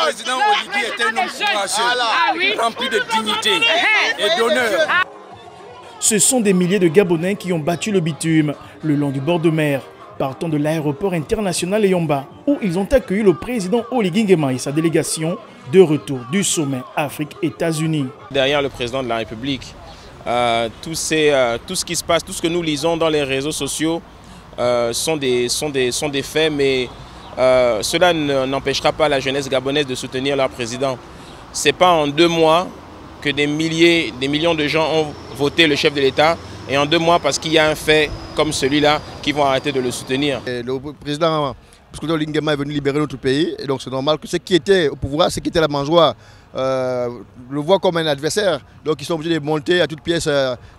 président Oligui était un homme courageux, rempli de dignité et d'honneur. Ce sont des milliers de Gabonais qui ont battu le bitume le long du bord de mer, partant de l'aéroport international Yomba, où ils ont accueilli le président Oligui Nguema et sa délégation de retour du sommet Afrique-États-Unis. Derrière le président de la République, tout ce qui se passe, tout ce que nous lisons dans les réseaux sociaux sont des faits, mais cela n'empêchera pas la jeunesse gabonaise de soutenir leur président. Ce n'est pas en 2 mois que des millions de gens ont voté le chef de l'État, et en 2 mois parce qu'il y a un fait comme celui-là qui vont arrêter de le soutenir. Et le président Oligui Nguema est venu libérer notre pays, et donc c'est normal que ceux qui étaient au pouvoir, ceux qui étaient la mangeoire, le voient comme un adversaire. Donc ils sont obligés de monter à toute pièce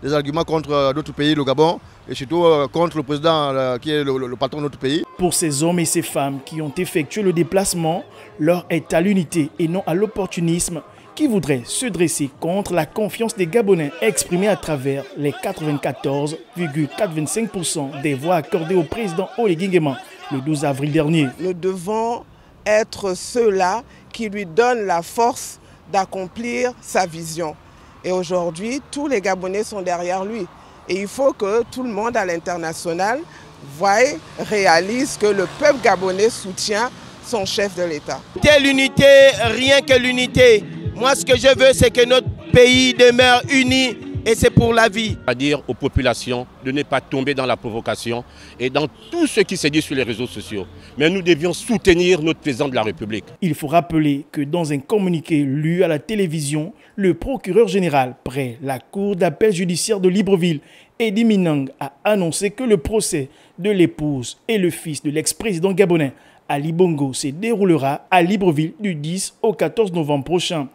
des arguments contre d'autres pays, le Gabon, et surtout contre le président qui est le patron de notre pays. Pour ces hommes et ces femmes qui ont effectué le déplacement, l'heure est à l'unité et non à l'opportunisme qui voudrait se dresser contre la confiance des Gabonais exprimée à travers les 94,85% des voix accordées au président Oligui Nguema le 12 avril dernier. Nous devons être ceux-là qui lui donnent la force d'accomplir sa vision. Et aujourd'hui, tous les Gabonais sont derrière lui. Et il faut que tout le monde à l'international voie, réalise que le peuple gabonais soutient son chef de l'État. L'unité, rien que l'unité. Moi, ce que je veux, c'est que notre pays demeure uni, et c'est pour la vie. C'est-à-dire aux populations de ne pas tomber dans la provocation et dans tout ce qui se dit sur les réseaux sociaux. Mais nous devions soutenir notre président de la République. Il faut rappeler que dans un communiqué lu à la télévision, le procureur général près la cour d'appel judiciaire de Libreville, Eddie Minang, a annoncé que le procès de l'épouse et le fils de l'ex-président gabonais Ali Bongo se déroulera à Libreville du 10 au 14 novembre prochain.